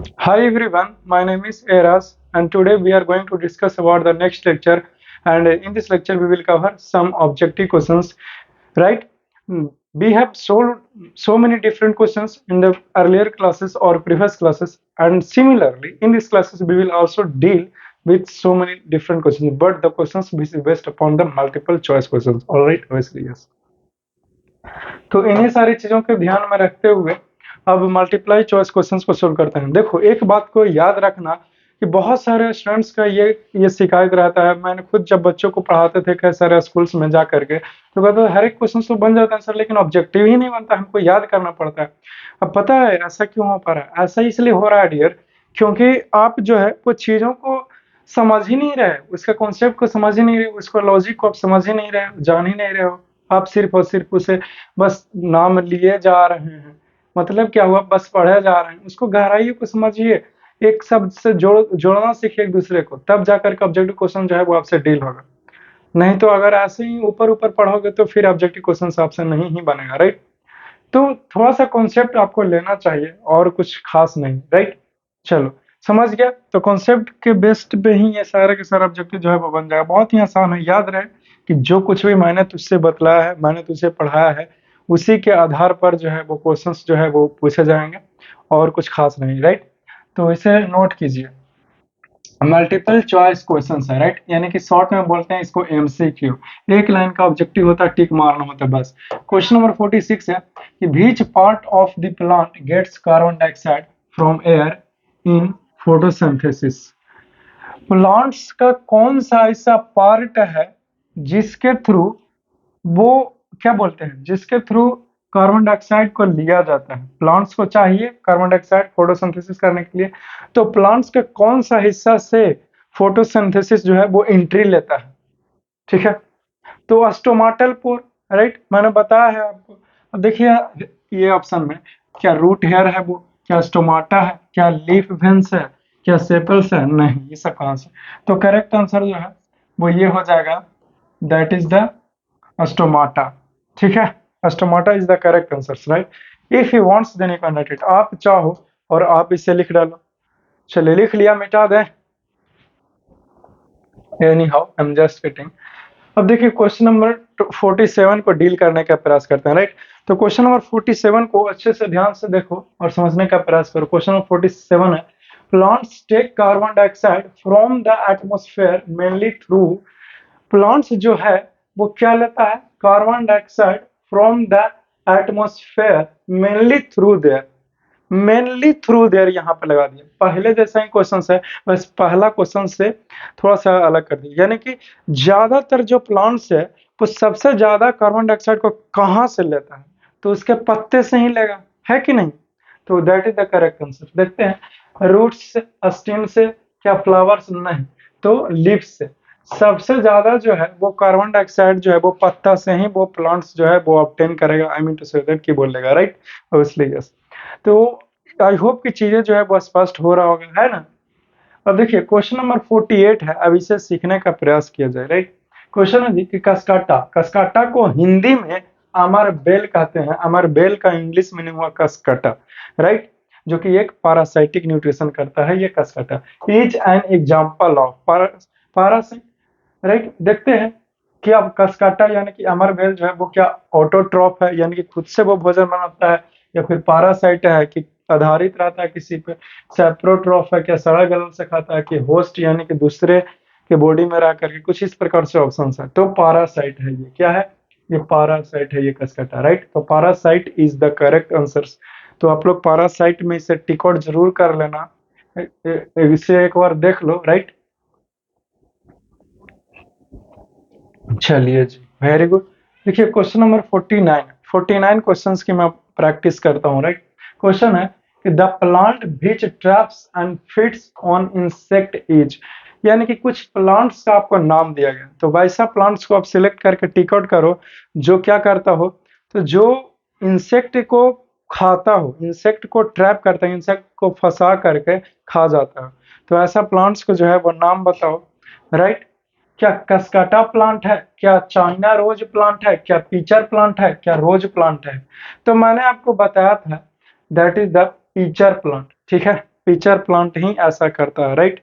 Hi everyone, my name is Eras and today we are going to discuss about the next lecture, and in this lecture we will cover some objective questions, right? We have solved so many different questions in the earlier classes or previous classes, and similarly in these classes we will also deal with so many different questions, but the questions will be based upon the multiple choice questions. All right, obviously yes. तो इन्हीं सारी चीजों को ध्यान में रखते हुए अब मल्टीप्लाई चॉइस क्वेश्चंस को सोल्व करते हैं। देखो, एक बात को याद रखना कि बहुत सारे स्टूडेंट्स का ये शिकायत रहता है। मैंने खुद जब बच्चों को पढ़ाते थे कई सारे स्कूल्स में जा करके, तो कहते हैं हर एक क्वेश्चन तो बन जाता है सर, लेकिन ऑब्जेक्टिव ही नहीं बनता, हमको याद करना पड़ता है। अब पता है ऐसा क्यों हो पा रहा है? ऐसा इसलिए हो रहा है डियर, क्योंकि आप जो है वो चीजों को समझ ही नहीं रहे, उसका कॉन्सेप्ट को समझ ही नहीं रहे, उसको लॉजिक को आप समझ ही नहीं रहे, जान ही नहीं रहे हो। आप सिर्फ और सिर्फ उसे बस नाम लिए जा रहे हैं। मतलब क्या हुआ? बस पढ़े जा रहे हैं, उसको गहराई को समझिए, एक शब्द से जोड़ना सीखिए एक दूसरे को, तब जाकर के ऑब्जेक्टिव क्वेश्चन जो है वो आपसे डील होगा। नहीं तो अगर ऐसे ही ऊपर ऊपर पढ़ोगे तो फिर ऑब्जेक्टिव क्वेश्चन आपसे नहीं ही बनेगा, राइट? तो थोड़ा सा कॉन्सेप्ट आपको लेना चाहिए और कुछ खास नहीं, राइट? चलो, समझ गया? तो कॉन्सेप्ट के बेस्ड पे ही ये सारे के सारे ऑब्जेक्टिव जो है वो बन जाएगा। बहुत ही आसान है, याद रहे कि जो कुछ भी मैंने तुझसे बतलाया है, मैंने तुझे पढ़ाया है, उसी के आधार पर जो है वो क्वेश्चंस जो है वो पूछे जाएंगे, और कुछ खास नहीं, राइट? तो इसे नोट कीजिए। मल्टीपल चॉइस क्वेश्चंस है, राइट? यानी कि शॉर्ट में बोलते हैं इसको एमसीक्यू। एक लाइन का ऑब्जेक्टिव होता है, टिक मारना होता है बस। क्वेश्चन नंबर 46 है कि which part of the plant gets carbon dioxide from air in photosynthesis. Plants का कौन सा ऐसा पार्ट है जिसके थ्रू वो क्या बोलते हैं, जिसके थ्रू कार्बन डाइऑक्साइड को लिया जाता है? प्लांट्स को चाहिए कार्बन डाइऑक्साइड फोटोसिंथेसिस करने के लिए, तो प्लांट्स के कौन सा हिस्सा से फोटोसिंथेसिस जो है वो एंट्री लेता है? ठीक है, तो स्टोमाटल पोर, राइट? मैंने बताया है आपको। अब देखिए ये ऑप्शन में क्या रूट हेयर है, वो क्या स्टोमाटा है, क्या लीफ वेंस है, क्या सेपल्स है? नहीं, ये सब कहां से? तो करेक्ट आंसर जो है वो ये हो जाएगा, दैट इज द स्टोमाटा। ठीक है, stomata is the correct answer, right? If you wants then you can write it. आप चाहो और आप इसे लिख डालो। चलिए, लिख लिया, मिटा दें? Any how, I am just kidding. अब देखिए क्वेश्चन नंबर 47 को डील करने का प्रयास करते हैं, राइट? तो क्वेश्चन नंबर 47 को अच्छे से ध्यान से देखो और समझने का प्रयास करो। क्वेश्चन नंबर 47 है, plants take carbon dioxide from the atmosphere mainly through. Plants जो है वो क्या लेता है? Carbon dioxide from the atmosphere mainly through their. Mainly through their यहाँ पे लगा दिया, पहले जैसा ही क्वेश्चन है, बस पहला क्वेश्चन से थोड़ा सा अलग कर दिया। यानी कि ज्यादातर जो प्लांट्स है वो सबसे ज्यादा कार्बन डाइऑक्साइड को कहाँ से लेता है? तो उसके पत्ते से ही लेगा, है कि नहीं? तो that is the correct answer. देखते हैं, रूट्स से, स्टेम से, क्या फ्लावर्स? नहीं, तो लीफ से। सबसे ज्यादा जो है वो कार्बन डाइऑक्साइड जो है वो पत्ता से ही वो प्लांट्स जो है वो ऑब्टेन करेगा, I mean to say that की बोलेगा, राइट? Obviously yes. तो आई होप कि चीजें जो है वो स्पष्ट हो रहा होगा, है ना? अब देखिए क्वेश्चन नंबर 48 है, अब इसे सीखने का प्रयास किया जाए, राइट? क्वेश्चन है कि कस्काटा, कस्काटा को हिंदी में अमर बेल कहते हैं। अमर बेल का इंग्लिश मीनिंग हुआ कस्काटा, राइट? जो कि एक पैरासाइटिक न्यूट्रिशन करता है ये Cuscuta. Is an example of parasite, right? देखते हैं कि अब कस्काटा यानी कि अमर बेल जो है वो क्या ऑटोट्रॉफ है, यानी कि खुद से वो भोजन बनाता है, या फिर पैरासाइट है कि आधारित रहता है किसी पे? सेप्रोट्रॉफ है, क्या सड़ा गलन से खाता है, कि होस्ट यानी कि दूसरे के बॉडी में रह करके? कुछ इस प्रकार से ऑप्शन है, तो पैरासाइट है। ये क्या है? ये पैरासाइट है, ये कस्काटा, राइट? तो parasite is the correct answer. तो आप लोग पैरासाइट में इसे टिक आउट जरूर कर लेना, इसे एक बार देख लो, राइट? चलिए जी, वेरी गुड। देखिए क्वेश्चन नंबर 49 क्वेश्चंस की मैं प्रैक्टिस करता हूँ, राइट? क्वेश्चन है कि the plant which traps and feeds on insect is. यानी कि कुछ प्लांट्स का आपको नाम दिया गया, तो वैसा प्लांट्स को आप सिलेक्ट करके टिक आउट करो जो क्या करता हो, तो जो इंसेक्ट को खाता हो, इंसेक्ट को ट्रैप करता है, इंसेक्ट को फंसा करके खा जाता है। तो ऐसा प्लांट्स को जो है वो नाम बताओ, राइट? क्या कस्काटा प्लांट है, क्या चाइना रोज प्लांट है, क्या पीचर प्लांट है, क्या रोज प्लांट है? तो मैंने आपको बताया था that is the pitcher plant, ठीक है? पिचर प्लांट ही ऐसा करता है, राइट।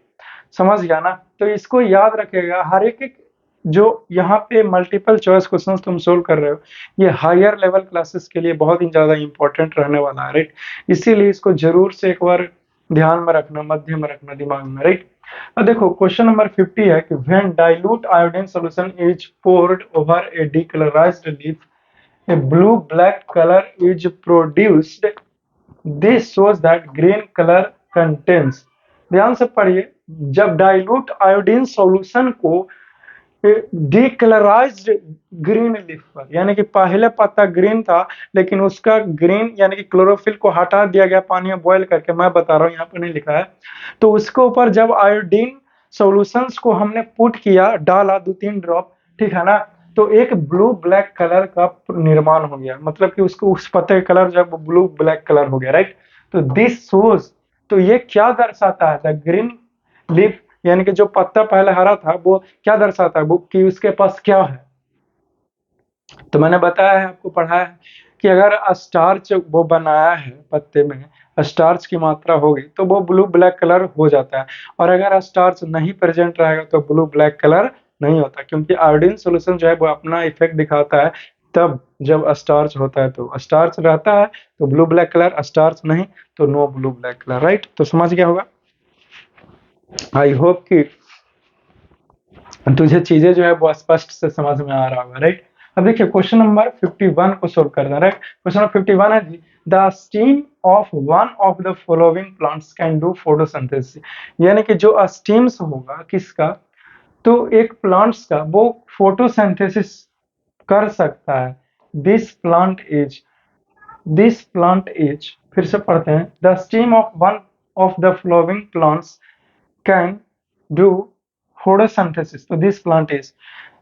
समझ गया ना। तो इसको याद रखिएगा, हर एक जो यहाँ पे मल्टीपल चॉइस क्वेश्चन तुम सोल्व कर रहे हो, ये हायर लेवल क्लासेस के लिए बहुत ही ज्यादा इंपॉर्टेंट रहने वाला है, राइट। इसीलिए इसको जरूर से एक बार ध्यान में रखना, मध्य में रखना दिमाग में, राइट। अब देखो क्वेश्चन नंबर 50 है कि when dilute iodine solution is poured over a decolourised leaf, a blue black color is produced. This shows that green color contains. ध्यान से पढ़िए, जब डाइल्यूट आयोडीन सॉल्यूशन को डीकलराइज्ड ग्रीन लीफ पर, यानी कि पहले पत्ता ग्रीन था लेकिन उसका ग्रीन यानी कि क्लोरोफिल को हटा दिया गया पानी में बॉयल करके, मैं बता रहा हूँ यहाँ पर नहीं लिखा है, तो उसके ऊपर जब आयोडीन सॉल्यूशंस को हमने पुट किया, डाला 2-3 ड्रॉप, ठीक है ना, तो एक ब्लू ब्लैक कलर का निर्माण हो गया, मतलब कि उसको उस पत्ते का कलर जब ब्लू ब्लैक कलर हो गया, राइट। तो दिस शोज, तो ये क्या दर्शाता है, द ग्रीन लीफ, यानी कि जो पत्ता पहले हरा था वो क्या दर्शाता है, वो कि उसके पास क्या है। तो मैंने बताया है, आपको पढ़ाया है कि अगर स्टार्च वो बनाया है पत्ते में, स्टार्च की मात्रा होगी तो वो ब्लू ब्लैक कलर हो जाता है, और अगर स्टार्च नहीं प्रेजेंट रहेगा तो ब्लू ब्लैक कलर नहीं होता, क्योंकि आयोडीन सोल्यूशन जो है वो अपना इफेक्ट दिखाता है तब जब स्टार्च होता है, तो स्टार्च रहता है तो ब्लू ब्लैक कलर, स्टार्च नहीं तो no blue black colour, right. तो समझ गया होगा, आई होप कि तुझे चीजें जो है वो स्पष्ट से समझ में आ रहा होगा, राइट। अब देखिए क्वेश्चन नंबर 51 को सोल्व करना, राइट। क्वेश्चन नंबर 51 है जी, the stem of one of the following plants can do photosynthesis, यानी कि जो स्टीम्स होगा किसका, तो एक प्लांट्स का वो फोटोसिंथेसिस कर सकता है। This plant is, this plant is, फिर से पढ़ते हैं, the stem of one of the following plants can do photosynthesis, तो दिस प्लांट इज।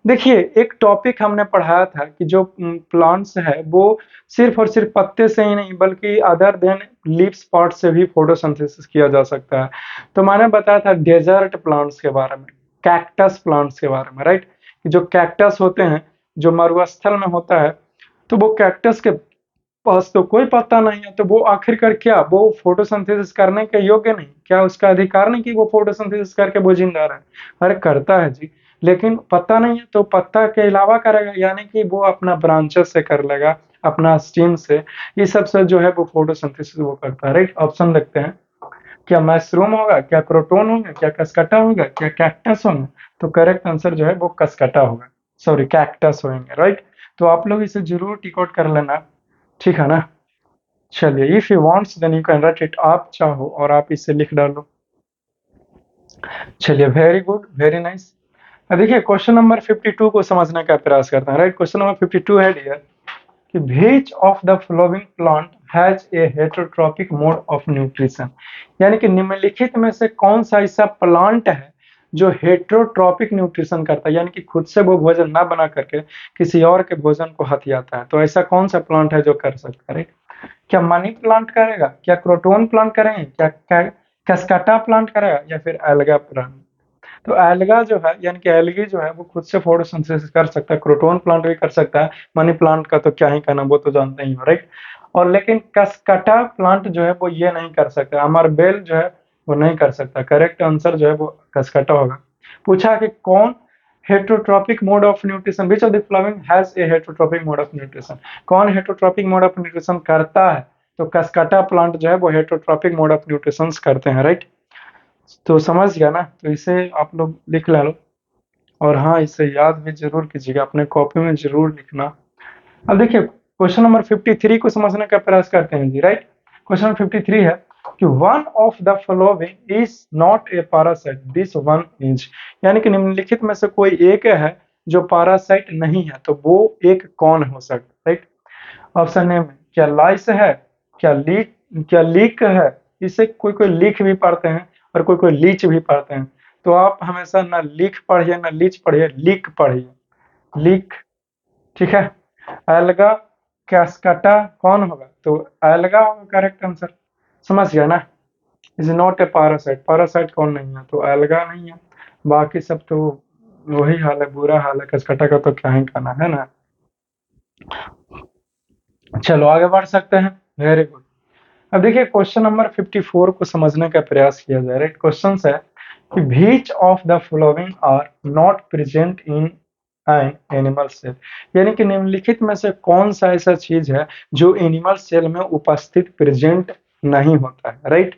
देखिए एक टॉपिक हमने पढ़ाया था कि जो प्लांट्स है वो सिर्फ और सिर्फ पत्ते से ही नहीं बल्कि अदर देन लीव्स पार्ट से भी फोटोसिंथेसिस किया जा सकता है। तो मैंने बताया था डेजर्ट प्लांट्स के बारे में, कैक्टस प्लांट्स के बारे में, राइट। कि जो कैक्टस होते हैं जो मरुस्थल में होता है, तो वो कैक्टस के पास तो कोई पत्ता नहीं है, तो वो आखिरकार क्या, वो फोटोसिंथेसिस करने के योग्य नहीं, क्या उसका अधिकार नहीं कि वो फोटोसिंथेसिस करके वो जिंदा रहे। अरे करता है जी, लेकिन पत्ता नहीं है तो पत्ता के अलावा करेगा, यानी कि वो अपना ब्रांचेस से कर लेगा, अपना स्टीम से, ये सब से जो है वो फोटोसिंथेसिस वो करता है, राइट। ऑप्शन देखते हैं, क्या मशरूम होगा, क्या क्रोटोन होगा, क्या कसकटा होगा, क्या कैक्टस होगा, तो करेक्ट आंसर जो है वो कसकटा होगा, सॉरी कैक्टस होंगे, राइट। तो आप लोग इसे जरूर टिक आउट कर लेना, ठीक है ना। चलिए, if you wants then you can write it, आप चाहो और आप इसे लिख डालो। चलिए, वेरी गुड, वेरी नाइस। अब देखिए क्वेश्चन नंबर 52 को समझने का प्रयास करते हैं, राइट। क्वेश्चन नंबर 52 है डियर कि which of the following plant has a heterotrophic mode of nutrition, यानी कि निम्नलिखित में से कौन सा ऐसा प्लांट है जो हेटेरोट्रॉपिक न्यूट्रिशन करता है, यानी कि खुद से वो भोजन ना बना करके किसी और के भोजन को हथियाता है। तो ऐसा कौन सा प्लांट है जो कर सकता है, क्या मनी प्लांट करेगा, क्या क्रोटोन प्लांट करेंगे, क्या कैस्काटा प्लांट करेगा, या फिर एल्गा प्लांट। तो एल्गा जो है यानी कि एल्गी जो है वो खुद से फोटोसिंथेसिस कर सकता है, क्रोटोन प्लांट भी कर सकता है, मनी प्लांट का तो क्या ही कहना, वो तो जानते ही हो, राइट। और लेकिन कस्कटा प्लांट जो है वो ये नहीं कर सकता, अमर बेल जो है वो नहीं कर सकता। करेक्ट आंसर जो है वो कस्कटा होगा। पूछा कि कौन heterotrophic mode of nutrition, which of the following has a heterotrophic mode of nutrition, कौन हेटेरोट्रॉपिक मोड ऑफ न्यूट्रिशन करता है, तो कस्कटा प्लांट जो है वो हेटेरोट्रॉपिक मोड ऑफ न्यूट्रिशन करते हैं, राइट। तो समझ गया ना, तो इसे आप लोग लिख लो, और हाँ इसे याद भी जरूर कीजिएगा, अपने कॉपी में जरूर लिखना। अब देखिए क्वेश्चन नंबर 53 को समझने का प्रयास करते हैं जी, राइट। क्वेश्चन नंबर 53 है कि one of the following is not a parasite, this one is, यानी कि निम्नलिखित में से कोई एक है जो पैरासाइट नहीं है, तो वो एक कौन हो सकता है, राइट। ऑप्शन ए में क्या लाइस है, क्या लीक है, इसे कोई कोई लीक भी पढ़ते हैं और कोई कोई लीच भी पढ़ते हैं, तो आप हमेशा ना लीक पढ़िए ना लीच पढ़िए, लीक पढ़िए, लीक, ठीक है। एल्गा कैस्काटा कौन होगा, तो एल्गा होगा करेक्ट आंसर, समझ गया ना। Is not a parasite, parasite कौन नहीं है, तो एल्गा नहीं है, बाकी सब तो वही हाल है, बुरा हाल है, कैस्काटा का तो क्या ही कहना है ना। चलो आगे बढ़ सकते हैं, वेरी गुड। अब देखिए क्वेश्चन नंबर 54 को समझने का प्रयास किया जाए। राइट, क्वेश्चन है कि which of the following are not present in an animal cell, यानी कि निम्नलिखित में से कौन सा ऐसा चीज है जो एनिमल सेल में उपस्थित प्रेजेंट नहीं होता है। राइट,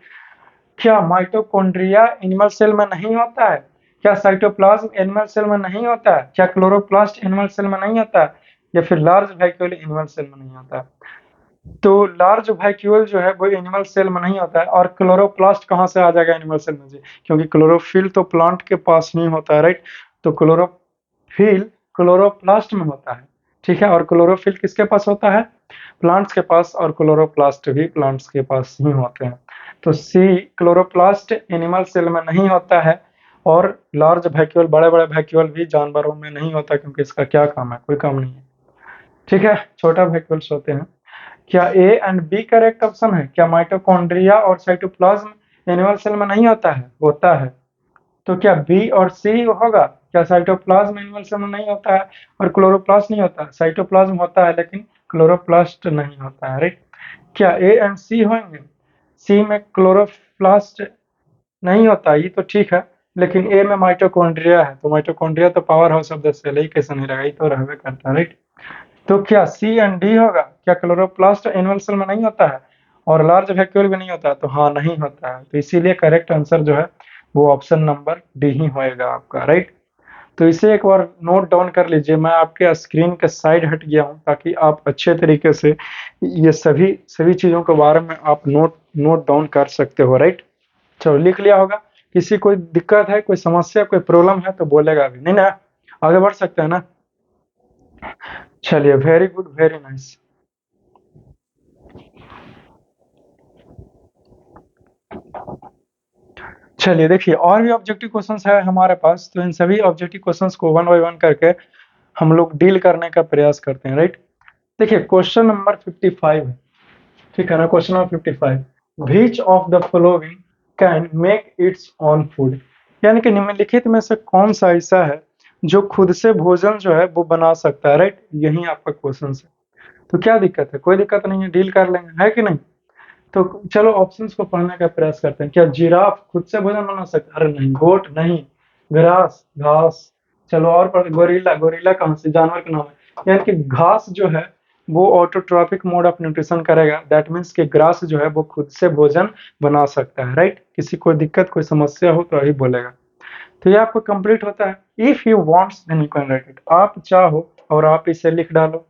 क्या माइटोकॉन्ड्रिया एनिमल सेल में नहीं होता है? क्या साइटोप्लाज्म एनिमल सेल में नहीं होता है? क्या क्लोरोप्लास्ट एनिमल सेल में नहीं होता है? या फिर लार्ज वैक्यूल एनिमल सेल में नहीं होता है? तो लार्ज वैक्यूल जो है वो एनिमल सेल में नहीं होता है, और क्लोरोप्लास्ट कहाँ से आ जाएगा एनिमल सेल में जी? क्योंकि क्लोरोफिल तो प्लांट के पास नहीं होता है। राइट, तो क्लोरोफिल क्लोरोप्लास्ट में होता है। ठीक है, और क्लोरोफिल किसके पास होता है? प्लांट्स के पास, और क्लोरोप्लास्ट भी प्लांट्स के पास ही होते हैं। तो सी, क्लोरोप्लास्ट एनिमल सेल में नहीं होता है, और लार्ज वैक्यूल बड़े बड़े वैक्यूल भी जानवरों में नहीं होता, क्योंकि इसका क्या काम है? कोई काम नहीं है। ठीक है, छोटा वैक्यूल्स होते हैं। क्या A and B correct option है? क्या माइटोकॉन्ड्रिया और साइटोप्लाज्म एनिमल सेल में नहीं होता है? होता है। तो क्या बी और सी होगा? क्या साइटोप्लाज्म एनिमल सेल में नहीं होता है और क्लोरोप्लास्ट नहीं होता? साइटोप्लाज्म होता है लेकिन क्लोरोप्लास्ट नहीं होता है। राइट, क्या ए एंड सी होंगे? सी में क्लोरोप्लास्ट नहीं होता, ये तो ठीक है, लेकिन ए में माइटोकॉन्ड्रिया है, तो माइटोकॉन्ड्रिया तो power house of the cell ही कैसे नहीं रहेगा, ये तो रहबे करता है। राइट, तो क्या सी एंड डी होगा? क्या क्लोरोप्लास्ट एनिमल सेल में नहीं होता है और लार्ज वैक्यूल भी नहीं होता है? तो हाँ, नहीं होता है। तो इसीलिए करेक्ट आंसर जो है वो ऑप्शन नंबर डी ही होएगा आपका। राइट, तो इसे एक बार नोट डाउन कर लीजिए। मैं आपके स्क्रीन के साइड हट गया हूँ ताकि आप अच्छे तरीके से ये सभी सभी चीजों के बारे में आप नोट डाउन कर सकते हो। राइट, चलो लिख लिया होगा। किसी कोई दिक्कत है, कोई समस्या, कोई प्रॉब्लम है तो बोलेगा अभी, नहीं ना? आगे बढ़ सकते हैं ना? चलिए, वेरी गुड, वेरी नाइस। चलिए देखिए, और भी ऑब्जेक्टिव क्वेश्चंस है हमारे पास, तो इन सभी ऑब्जेक्टिव क्वेश्चंस को वन बाय वन करके हम लोग डील करने का प्रयास करते हैं। राइट, देखिए क्वेश्चन नंबर 55 है। ठीक है ना, question number 55, which of the following can make its own food, यानी कि निम्नलिखित में से कौन सा ऐसा है जो खुद से भोजन जो है वो बना सकता है। राइट, यही आपका क्वेश्चन है। तो क्या दिक्कत है? कोई दिक्कत नहीं है, डील कर लेंगे, है कि नहीं? तो चलो ऑप्शंस को पढ़ने का प्रयास करते हैं। क्या जिराफ खुद से भोजन बना सकता है? अरे नहीं। गोट नहीं। ग्रास, घास। चलो और पढ़, गोरिल्ला, गोरिल्ला कहाँ से? जानवर का नाम है। यानी कि घास जो है वो ऑटोट्रॉपिक मोड ऑफ न्यूट्रिशन करेगा। दैट मीन्स कि ग्रास जो है वो खुद से भोजन बना सकता है। राइट, किसी को दिक्कत, कोई समस्या हो तो यही बोलेगा। तो ये आपको कंप्लीट होता है। If you wants then you can write it, आप चाहो और आप इसे लिख डालो।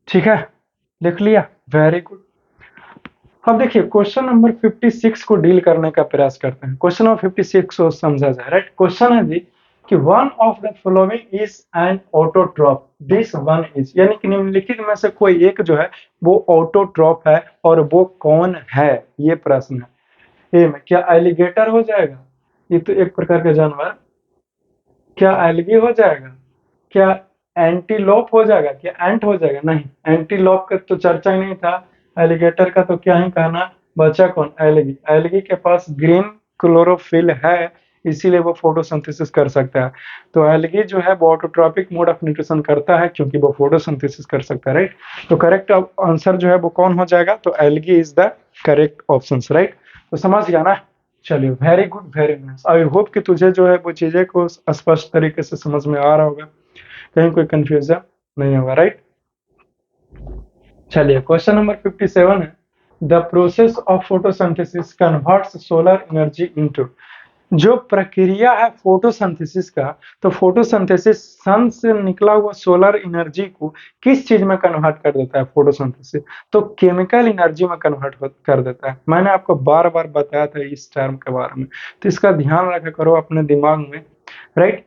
ठीक है, लिख लिया, वेरी गुड। अब देखिए क्वेश्चन नंबर 56 को डील करने का प्रयास करते हैं। क्वेश्चन नंबर 56 को समझा जाए। राइट, क्वेश्चन है जी कि one of the following is an autotroph, this one is, यानी कि निम्नलिखित में से कोई एक जो है वो ऑटोट्रॉप है, और वो कौन है, ये प्रश्न है। ए में क्या एलिगेटर हो जाएगा? ये तो एक प्रकार का जानवर। क्या एल्गी हो जाएगा? क्या एंटीलोप हो जाएगा? क्या एंट हो जाएगा? नहीं, एंटीलोप का तो चर्चा ही नहीं था। एलिगेटर का तो क्या ही कहना बचा। कौन? एल्गी। एल्गी के पास ग्रीन क्लोरोफिल है, इसीलिए वो फोटोसिंथेसिस कर सकता है। तो एल्गी जो है वो ऑटोट्रॉपिक मोड ऑफ न्यूट्रिशन करता है, क्योंकि वो फोटोसिंथेसिस कर सकता है। राइट, तो करेक्ट आंसर जो है वो कौन हो जाएगा? तो algae is the correct option. Right, तो समझ गया ना? चलिए, very good, very nice. I hope कि तुझे जो है वो चीजें को स्पष्ट तरीके से समझ में आ रहा होगा, कहीं कोई कंफ्यूजन नहीं होगा। राइट, चलिए क्वेश्चन नंबर 57 है, the process of photosynthesis converts solar energy into, जो प्रक्रिया है फोटोसिंथेसिस का, तो फोटोसिंथेसिस सन से निकला हुआ सोलर एनर्जी को किस चीज में कन्वर्ट कर देता है? फोटोसिंथेसिस तो केमिकल एनर्जी में कन्वर्ट कर देता है। मैंने आपको बार बार बताया था इस टर्म के बारे में, तो इसका ध्यान रखा करो अपने दिमाग में। राइट,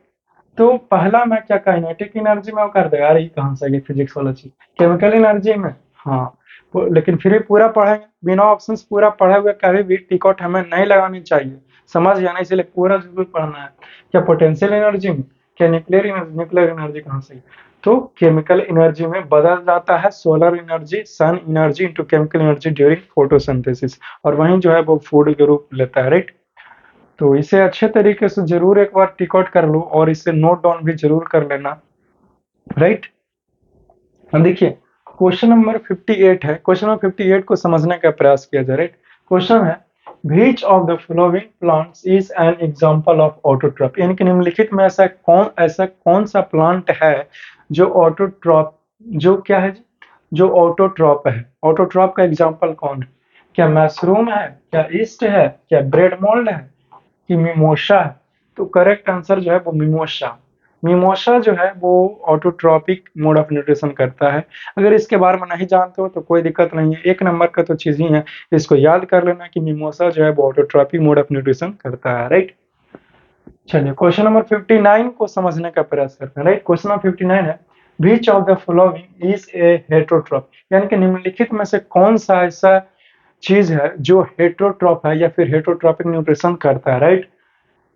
तो पहला मैं क्या, काइनेटिक एनर्जी में वो कर देगा। अरे ये कहाँ से गई फिजिक्स वाला चीज? केमिकल एनर्जी में। हाँ, लेकिन फिर भी पूरा पढ़ेंगे, बिना ऑप्शंस पूरा पढ़े हुए कभी भी टिकट हमें नहीं लगानी चाहिए। समझ गया ना? इसलिए पूरा जरूर पढ़ना है। क्या पोटेंशियल एनर्जी में? क्या न्यूक्लियर एनर्जी? न्यूक्लियर एनर्जी कहाँ से? तो केमिकल एनर्जी में बदल जाता है solar energy, sun energy into chemical energy during photosynthesis, और वहीं जो है वो फूड के रूप लेता है। राइट, तो इसे अच्छे तरीके से जरूर एक बार टिकट कर लो और इसे नोट डाउन भी जरूर कर लेना। राइट, अब देखिए क्वेश्चन नंबर 58 है। क्वेश्चन नंबर 58 को समझने का प्रयास किया जाए। राइट, क्वेश्चन है which of the following plants is an example of autotroph, यानी कि निम्नलिखित में ऐसा कौन सा प्लांट है जो ऑटोट्रॉप, जो क्या है, जो ऑटोट्रॉप है। ऑटोट्रॉप का एग्जांपल कौन है? क्या मशरूम है, क्या ईस्ट है, क्या ब्रेड मोल्ड है, कि मिमोसा है? तो करेक्ट आंसर जो है वो मिमोसा। मिमोसा जो है वो ऑटोट्रॉपिक मोड ऑफ न्यूट्रिशन करता है। अगर इसके बारे में नहीं जानते हो तो कोई दिक्कत नहीं है, एक नंबर का तो चीज ही है, इसको याद कर लेना कि मिमोसा जो है वो ऑटोट्रॉपिक मोड ऑफ न्यूट्रिशन करता है। राइट, चलिए क्वेश्चन नंबर 59 को समझने का प्रयास करते हैं। राइट, क्वेश्चन नंबर 59 है which of the following is a heterotroph, यानी कि निम्नलिखित में से कौन सा ऐसा चीज है जो हेटरोट्रॉप है या फिर हेटरोट्रॉपिक न्यूट्रिशन करता है। राइट,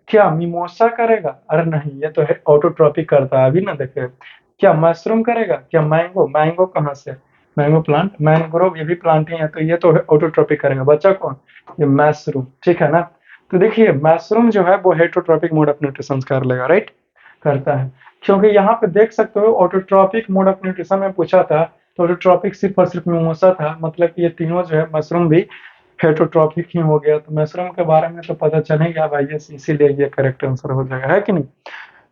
क्या मिमोसा करेगा? अरे नहीं, ये तो है ऑटोट्रॉपिक करता है। अभी ना देखे, क्या मशरूम करेगा, क्या मैंगो? मैंगो कहाँ से? मैंगो प्लांट, मैंग्रोव ये भी प्लांट ही है, तो ये तो ऑटोट्रॉपिक करेगा। बच्चा कौन? ये मशरूम, ठीक है ना। तो देखिए मशरूम जो है वो हेटरोट्रॉपिक मोड ऑफ न्यूट्रिशन कर लेगा। राइट, करता है, क्योंकि यहाँ पे देख सकते हो ऑटोट्रॉपिक मोड ऑफ न्यूट्रिशन में पूछा था, तो ऑटोट्रॉपिक सिर्फ और सिर्फ मिमोसा था, मतलब कि ये तीनों जो है मशरूम भी हेटरोट्रॉपिक ही हो गया। तो मशरूम के बारे में तो पता चलेगा भाई, इसीलिए ये करेक्ट आंसर हो जाएगा, है कि नहीं।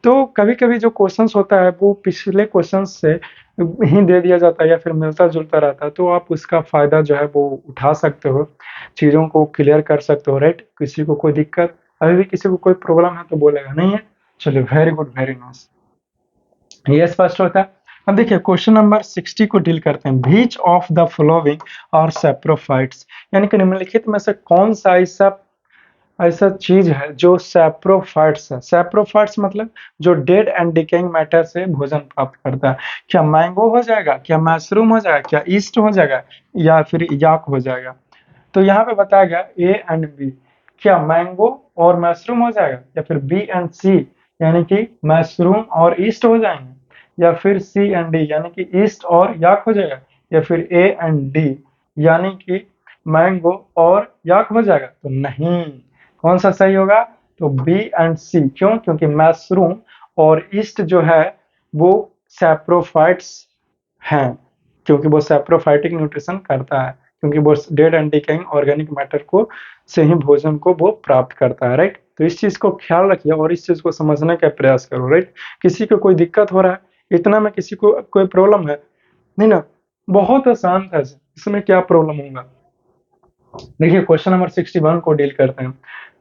तो कभी कभी जो क्वेश्चंस होता है वो पिछले क्वेश्चंस से ही दे दिया जाता है या फिर मिलता जुलता रहता है, तो आप उसका फायदा जो है वो उठा सकते हो, चीजों को क्लियर कर सकते हो। राइट, किसी को कोई दिक्कत, अभी भी किसी को कोई प्रॉब्लम है तो बोलेगा, नहीं है? चलिए, वेरी गुड, वेरी नाइस, ये स्पष्ट होता है। अब देखिए क्वेश्चन नंबर 60 को डील करते हैं। Which of the following are saprophytes, यानी कि निम्नलिखित में से कौन सा ऐसा ऐसा चीज है जो सैप्रोफाइट्स है। सैप्रोफाइट्स मतलब जो डेड एंड डिकेइंग मैटर से भोजन प्राप्त करता है। क्या मैंगो हो जाएगा, क्या मशरूम हो जाएगा, क्या ईस्ट हो जाएगा, या फिर याक हो जाएगा? तो यहाँ पे बताया गया ए एंड बी, क्या मैंगो और मशरूम हो जाएगा, या फिर बी एंड सी यानी कि मशरूम और ईस्ट हो जाएंगे, या फिर सी एंड डी यानी कि ईस्ट और याक हो जाएगा, या फिर ए एंड डी यानी कि मैंगो और याक हो जाएगा? तो नहीं, कौन सा सही होगा? तो बी एंड सी। क्यों? क्योंकि मशरूम और ईस्ट जो है वो सैप्रोफाइट्स हैं, क्योंकि वो सैप्रोफाइटिक न्यूट्रिशन करता है, क्योंकि वो dead and decaying organic matter को से ही भोजन को वो प्राप्त करता है। राइट, तो इस चीज को ख्याल रखिए और इस चीज को समझने का प्रयास करो। राइट, किसी को कोई दिक्कत हो रहा है इतना में, किसी को कोई प्रॉब्लम है नहीं ना, बहुत आसान था, इसमें क्या प्रॉब्लम होगा। देखिए क्वेश्चन नंबर 61 को डील करते हैं।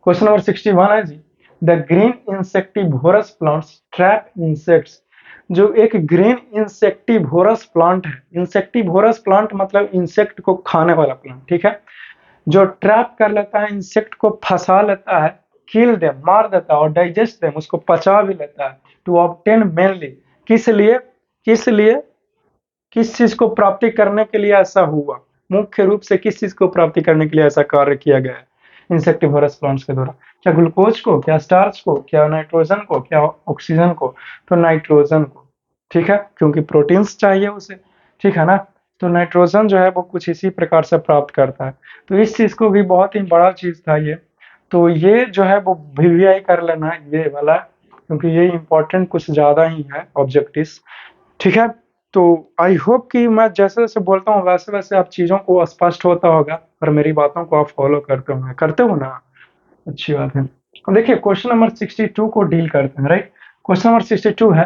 क्वेश्चन नंबर 61 है जी, the green insectivorous plants trap insects. जो एक ग्रीन इंसेक्टिवोरस प्लांट है, इंसेक्टिवोरस प्लांट मतलब इंसेक्ट को खाने वाला प्लांट, ठीक है, जो ट्रैप कर लेता है, इंसेक्ट को फंसा लेता है, किल देम मार देता है, और डाइजेस्ट देम उसको पचा भी लेता है, टू ऑब्टेन मेनली, किस लिए, किस लिए, किस चीज को प्राप्ति करने के लिए ऐसा हुआ, मुख्य रूप से किस चीज को प्राप्ति करने के लिए ऐसा कार्य किया गया है इंसेक्टिवोरस प्लांट्स के द्वारा? क्या ग्लूकोज को, क्या स्टार्च को, क्या नाइट्रोजन को, क्या ऑक्सीजन को? तो नाइट्रोजन को, ठीक है, क्योंकि प्रोटीन्स चाहिए उसे, ठीक है ना। तो नाइट्रोजन जो है वो कुछ इसी प्रकार से प्राप्त करता है। तो इस चीज को भी बहुत ही बड़ा चीज था ये, तो ये जो है वो वीवीआई कर लेना ये वाला, क्योंकि ये इंपॉर्टेंट कुछ ज्यादा ही है ऑब्जेक्टिव्स, ठीक है। तो आई होप कि मैं जैसे जैसे बोलता हूँ वैसे वैसे आप चीजों को स्पष्ट होता होगा और मेरी बातों को आप फॉलो करते हो ना, अच्छी बात है। अब देखिए क्वेश्चन नंबर 62 को डील करते हैं। राइट, क्वेश्चन नंबर 62 है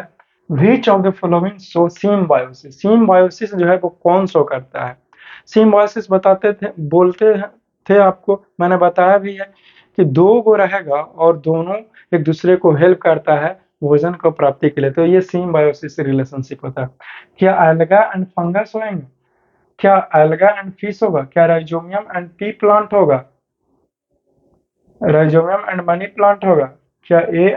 which of the following show symbiosis. Symbiosis जो है वो कौन शो करता है? सिम्बायोसिस बताते थे, थे आपको, मैंने बताया भी है कि दो को रहेगा और दोनों एक दूसरे को हेल्प करता है भोजन को प्राप्ति के लिए, तो ये सिम्बायोसिस रिलेशनशिप होता है। क्या एल्गा एंड फंगस होंगे, क्या एल्गा एंड फिश होगा, क्या राइजोमियम एंड पी प्लांट होगा, राइजोमियम एंड मनी प्लांट होगा, क्या ए,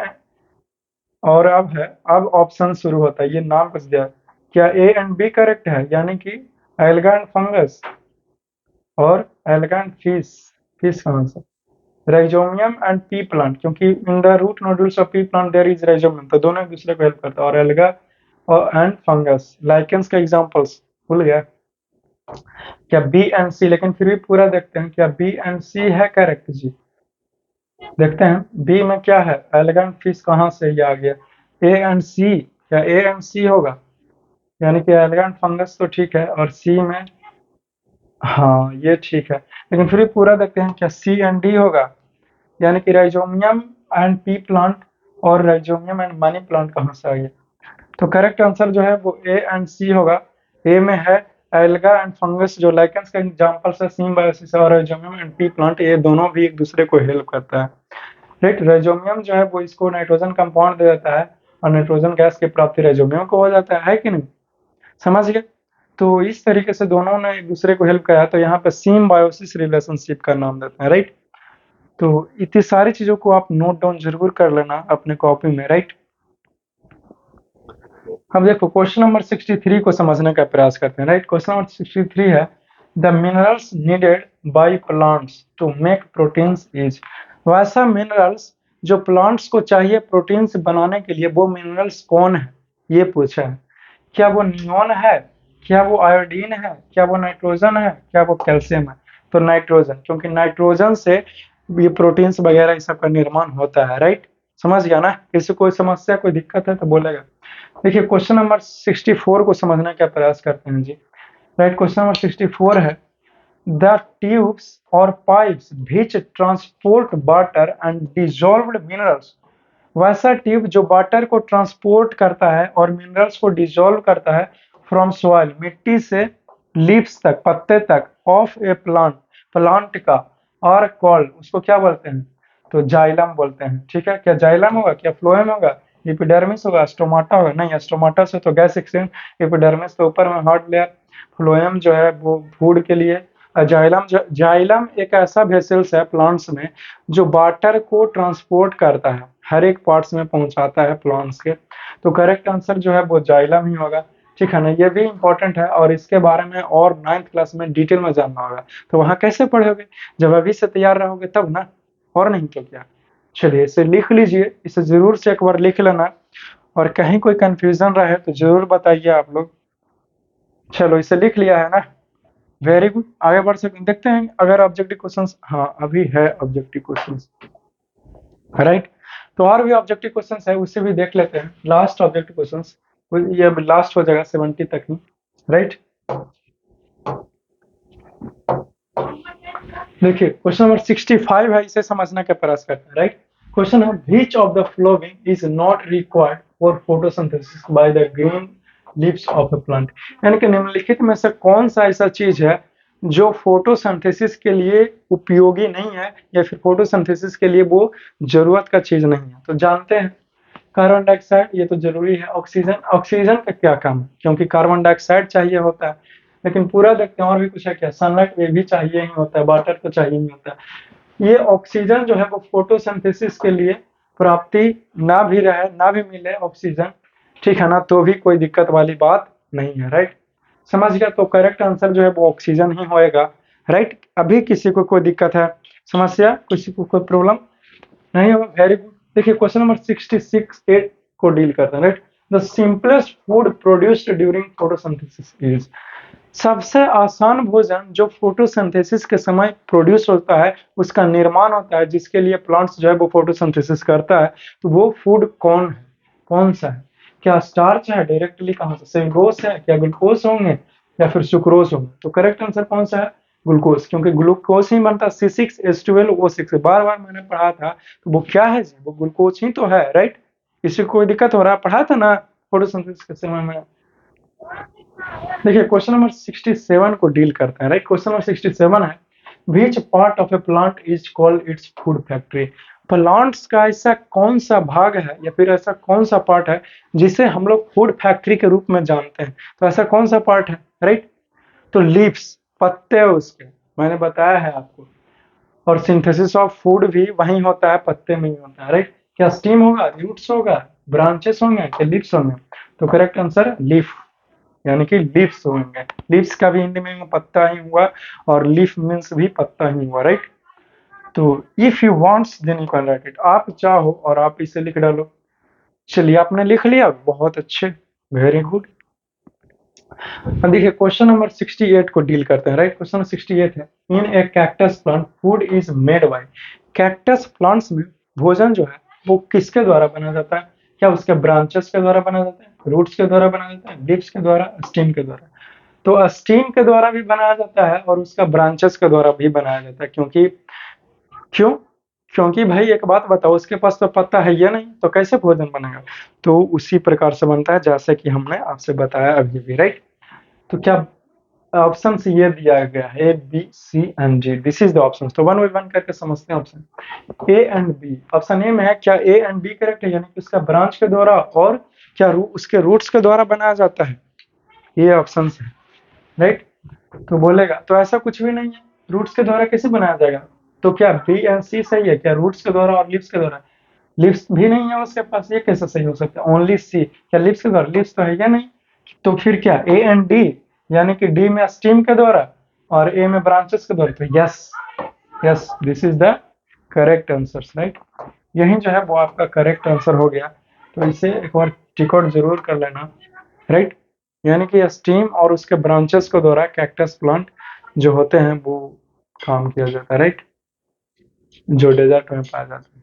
और अब ऑप्शन शुरू होता है, ये नाम कुछ दिया, क्या ए एंड बी करेक्ट है, यानी कि एल्गा एंड फंगस और एल्गा एंड फिश, फिश कहाँ से, राइजोमियम एंड पी प्लांट, क्योंकि in the root nodules of pea plant there is rhizobium, तो दोनों एक दूसरे को हेल्प करता है, और एल्गा और एंड फंगस लाइकेंस के एग्जांपल्स भूल गया। क्या बी एंड सी, लेकिन फिर भी पूरा देखते हैं, क्या बी एंड सी है करेक्ट जी? देखते हैं बी में क्या है, एलिगेंट फिश कहाँ से ये आ गया, ए एंड सी, क्या ए एंड सी होगा? यानी कि एल्गा एंड फंगस तो ठीक है, और सी में, हाँ ये ठीक है, लेकिन फिर भी पूरा देखते हैं क्या सी एंड डी होगा, यानी कि राइजोमियम एंड पी प्लांट और राइजोमियम एंड मनी प्लांट कहाँ से आ गया। तो करेक्ट आंसर जो है वो ए एंड सी होगा। ए में है एल्गा एंड फंगस, जो लाइकेंस का एग्जांपल है, सिम्बायोसिस और राइजोमियम एंड पी प्लांट, ये दोनों भी एक दूसरे को हेल्प करता है। राइट, राइजोमियम जो है वो इसको नाइट्रोजन कंपाउंड दे देता है, और नाइट्रोजन गैस की प्राप्ति राइजोमियम को हो जाता है कि नहीं, समझ गए। तो इस तरीके से दोनों ने एक दूसरे को हेल्प किया, तो यहाँ पे सिम्बायोसिस रिलेशनशिप का नाम देते हैं। राइट, तो इतनी सारी चीजों को आप नोट डाउन जरूर कर लेना अपने कॉपी में। राइट, अब देखो क्वेश्चन नंबर 63 को समझने का प्रयास करते हैं। राइट, क्वेश्चन नंबर 63 है the minerals needed by plants to make proteins is, वैसा मिनरल्स जो प्लांट्स को चाहिए प्रोटीन्स बनाने के लिए, वो मिनरल्स कौन है, ये पूछा है। क्या वो नियोन है, क्या वो आयोडीन है, क्या वो नाइट्रोजन है, क्या वो कैल्शियम है। तो नाइट्रोजन, क्योंकि नाइट्रोजन से ये प्रोटीन्स वगैरह इस सब का निर्माण होता है। राइट, समझ गया ना। किसी कोई समस्या कोई दिक्कत है तो बोलेगा। देखिए क्वेश्चन नंबर 64 को समझने का प्रयास करते हैं जी। राइट, क्वेश्चन नंबर 64 है द ट्यूब्स और pipes which transport water and dissolved minerals, वैसा ट्यूब जो वाटर को ट्रांसपोर्ट करता है और मिनरल्स को डिजॉल्व करता है फ्रॉम सॉइल, मिट्टी से लीव्स तक, पत्ते तक, ऑफ ए प्लांट, प्लांट का, और कॉल्ड, उसको क्या बोलते हैं, तो जाइलम बोलते हैं। ठीक है, क्या जाइलम होगा, क्या फ्लोएम होगा, एपिडर्मिस होगा, स्टोमाटा होगा, नहीं स्टोमाटा से तो गैस एक्सचेंज, एपिडर्मिस तो ऊपर में हार्ड लेयर, फ्लोएम जो है वो फूड के लिए, जाइलम, जाइलम एक ऐसा वेसल्स है प्लांट्स में जो वाटर को ट्रांसपोर्ट करता है, हर एक पार्ट्स में पहुंचाता है प्लांट्स के। तो करेक्ट आंसर जो है वो जाइलम ही होगा। ठीक है ना, ये भी इंपॉर्टेंट है और इसके बारे में और 9th क्लास में डिटेल में जानना होगा। तो वहां कैसे पढ़ोगे, जब अभी से तैयार रहोगे तब ना, और नहीं तो क्या। चलिए इसे लिख लीजिए, इसे जरूर से एक बार लिख लेना, और कहीं कोई कंफ्यूजन रहे तो जरूर बताइए आप लोग। चलो इसे लिख लिया है ना, वेरी गुड, आगे बढ़ सकते, देखते हैं अगर ऑब्जेक्टिव क्वेश्चंस, हाँ अभी है ऑब्जेक्टिव क्वेश्चंस। राइट, तो और भी ऑब्जेक्टिव क्वेश्चंस है, उससे भी देख लेते हैं, लास्ट ऑब्जेक्टिव क्वेश्चंस, ये अब लास्ट हो जाएगा 70 तक ही। राइट, देखिए क्वेश्चन नंबर 65 है, इसे समझने का प्रयास करते हैं। राइट, क्वेश्चन है which of the following is not required for photosynthesis by the green leaves of a plant, यानी कि निम्नलिखित में से कौन सा ऐसा चीज है जो फोटोसिंथेसिस के लिए उपयोगी नहीं है, या फिर फोटोसिंथेसिस के लिए वो जरूरत का चीज नहीं है। तो जानते हैं कार्बन डाइऑक्साइड, ये तो जरूरी है। ऑक्सीजन, ऑक्सीजन का क्या काम है, क्योंकि कार्बन डाइऑक्साइड चाहिए होता है, लेकिन पूरा देखते हैं और भी कुछ है क्या, सनलाइट ये भी चाहिए ही होता है, वाटर तो चाहिए ही होता है। ये ऑक्सीजन जो है वो फोटोसिंथेसिस के लिए प्राप्ति ना भी रहे ना भी मिले ऑक्सीजन, ठीक है ना, तो भी कोई दिक्कत वाली बात नहीं है। राइट, समझ गया। तो करेक्ट आंसर जो है वो ऑक्सीजन ही होएगा। राइट, अभी किसी को कोई दिक्कत है, समस्या, किसी को कोई प्रॉब्लम नहीं होगा, वेरी गुड। देखिए क्वेश्चन नंबर 66 8 को डील करते हैं। Right, the simplest food produced during photosynthesis is, सबसे आसान भोजन जो फोटोसिंथेसिस के समय प्रोड्यूस होता है, उसका निर्माण होता है, जिसके लिए प्लांट्स जो है वो फोटोसिंथेसिस करता है, तो वो फूड कौन है, कौन सा है। क्या स्टार्च है, डायरेक्टली कहाँ से, सेल्यूलोज है, क्या ग्लूकोज होंगे, या फिर सुक्रोज होंगे। तो करेक्ट आंसर कौन सा है, ग्लूकोज, क्योंकि ग्लूकोज ही बनता है C6H12O6, बार बार मैंने पढ़ा था, तो वो क्या है जी, वो ग्लूकोज ही तो है। राइट, इससे कोई दिक्कत हो रहा है, पढ़ा था ना फोटोसिंथेसिस के समय में। देखिए क्वेश्चन नंबर 67 को डील करते हैं। राइट, क्वेश्चन नंबर 67 है which part of A plant is called its food factory, plants का ऐसा कौन सा भाग है या फिर ऐसा कौन सा पार्ट है जिसे हम लोग फूड फैक्ट्री के रूप में जानते हैं। तो ऐसा कौन सा पार्ट है। राइट, तो लीव्स, पत्ते उसके, मैंने बताया है आपको, और सिंथेसिस ऑफ फूड भी वहीं होता है, पत्ते में ही होता है। राइट, क्या स्टीम होगा, रूट्स होगा, ब्रांचेस होंगे, क्या लीव्स होंगे। तो करेक्ट आंसर लीफ, यानी कि लीव्स होंगे। लीव्स का भी हिंदी में पत्ता ही हुआ, और लीफ मीन्स भी पत्ता ही हुआ। राइट, तो if you wants then you can write it, आप चाहो और आप इसे लिख डालो। चलिए आपने लिख लिया, बहुत अच्छे, वेरी गुड। अब देखिए क्वेश्चन नंबर 68 को डील करते हैं। राइट, क्वेश्चन नंबर 68 है in a cactus plant food is made by, cactus plants में भोजन जो है वो किसके द्वारा बना जाता है, क्या उसके ब्रांचेस के द्वारा बनाया जाता है, रूट्स के द्वारा बनाया जाता है, लीव्स के द्वारा, स्टेम के द्वारा। तो स्टेम के द्वारा भी बनाया जाता है और उसका ब्रांचेस के द्वारा भी बनाया जाता है। क्यों? क्योंकि भाई एक बात बताओ, उसके पास तो पत्ता है या नहीं, तो कैसे भोजन बनेगा? तो उसी प्रकार से बनता है जैसे कि हमने आपसे बताया अभी भी, राइट। तो क्या ऑप्शन ये दिया गया है, A B C and D, this is the option. तो वन बाई वन करके समझते हैं option A and B. Option A में है क्या ए एंड बी करेक्ट है, यानी कि उसका ब्रांच के द्वारा और क्या उसके रूट्स के द्वारा बनाया जाता है, ये ऑप्शन है, राइट। तो बोलेगा तो ऐसा कुछ भी नहीं है, रूट्स के द्वारा कैसे बनाया जाएगा? तो क्या बी एंड सी सही है क्या, रूट्स के द्वारा और लिव्स के द्वारा? लिव्स भी नहीं है उसके पास, ये कैसे सही हो सकता है? ओनली सी, क्या लिव्स के द्वारा? लिव्स तो है या नहीं। तो फिर क्या ए एंड डी, यानी कि डी में स्टीम के द्वारा और ए में ब्रांचेस के द्वारा। तो yes, yes, this is the correct answer, right. यही जो है वो आपका करेक्ट आंसर हो गया। तो इसे एक बार टिक आउट जरूर कर लेना, राइट। यानी कि स्टीम और उसके ब्रांचेस के द्वारा कैक्टस प्लांट जो होते हैं वो काम किया जाता है, राइट, जो डेजर्ट में पाया जाता है।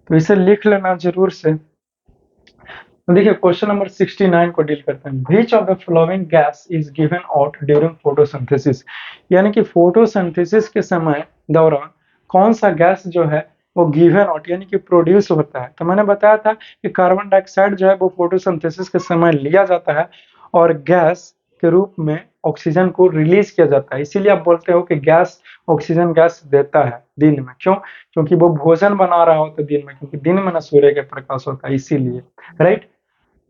तो इसे लिख लेना जरूर से। तो देखिए क्वेश्चन नंबर 69 को डील करते हैं। Which of the following gas is given out during photosynthesis, यानी कि फोटोसिंथेसिस के समय दौरान कौन सा गैस जो है वो गिवन आउट यानी कि प्रोड्यूस होता है। तो मैंने बताया था कि कार्बन डाइऑक्साइड जो है वो फोटोसिंथेसिस के समय लिया जाता है और गैस के रूप में ऑक्सीजन को रिलीज किया जाता है। इसीलिए आप बोलते हो कि गैस ऑक्सीजन गैस देता है दिन में। क्यों? क्योंकि वो भोजन बना रहा होता है दिन में, क्योंकि दिन में ना सूर्य के प्रकाश होता है, इसीलिए, राइट।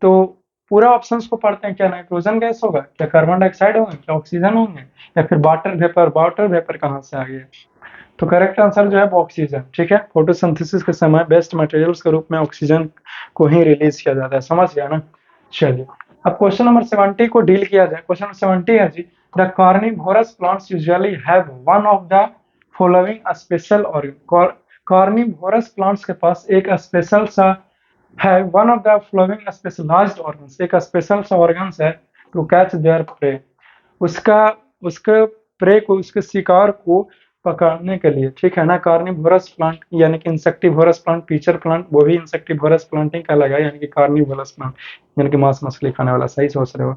तो पूरा ऑप्शंस को पढ़ते हैं। क्या नाइट्रोजन गैस होगा, क्या कार्बन डाइऑक्साइड होगा, क्या ऑक्सीजन होंगे, या फिर वाटर वेपर? वाटर वेपर कहाँ से आ गया? तो करेक्ट आंसर जो है वो ऑक्सीजन, ठीक है। फोटोसिंथेसिस के समय बेस्ट मटेरियल्स के रूप में ऑक्सीजन को ही रिलीज किया जाता है, समझ गया ना। चलिए अब क्वेश्चन नंबर 70 को डील किया जाए। क्वेश्चन नंबर 70 है जी, the carnivorous plants usually have one of the following special organ. Carnivorous plants के पास एक स्पेशल सा है, one of the following specialised organs, एक स्पेशल सा ऑर्गन्स है टू कैच देयर प्रे, उसका उसके प्रे को, उसके शिकार को पकड़ने के लिए, ठीक है ना। कार्निवोरस प्लांट यानी कि इंसेक्टिवोरस प्लांट, पीचर प्लांट वो भी इंसेक्टिवोरस प्लांट ही कहलाएगा, यानी कि कार्निवोरस प्लांट यानी कि मांस मछली खाने वाला, सही सोच रहे हो।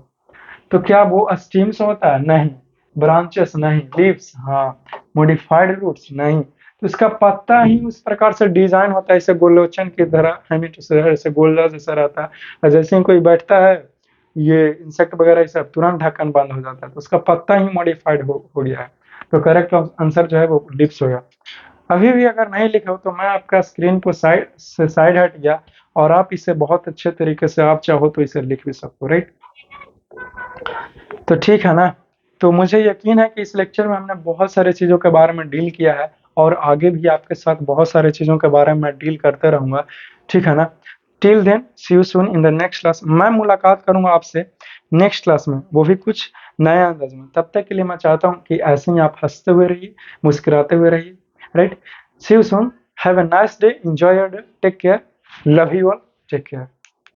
तो क्या वो स्टीम से होता है? नहीं। ब्रांचेस? नहीं। लीव्स? हाँ। Modified roots? नहीं। तो इसका पत्ता ही उस प्रकार से डिजाइन होता है, ऐसे गोलोचन की तरह, ऐसे गोला जैसा रहता है, और जैसे ही कोई बैठता है ये इंसेक्ट वगैरह सब तुरंत ढक्कन बंद हो जाता है। तो उसका पत्ता ही मॉडिफाइड हो गया है। तो करेक्ट आंसर जो है वो लिप्स होगा। अभी भी अगर नहीं लिखे हो तो मैं आपका स्क्रीन को साइड हट गया और आप इसे बहुत अच्छे तरीके से आप चाहो तो इसे लिख भी सकते हो, राइट। तो ठीक है ना। तो मुझे यकीन है कि इस लेक्चर में हमने बहुत सारे चीज़ों के बारे में डील किया है और आगे भी आपके साथ बहुत सारे चीज़ों के बारे में डील करते रहूँगा, ठीक है ना। Till then see you soon in the next class. मैं मुलाकात करूँगा आपसे नेक्स्ट क्लास में, वो भी कुछ नया अंदाज में। तब तक के लिए मैं चाहता हूँ कि ऐसे ही आप हंसते हुए रहिए, मुस्कुराते हुए रहिए, right. See you soon, have a nice day, enjoy your day, take care, love you all, take care.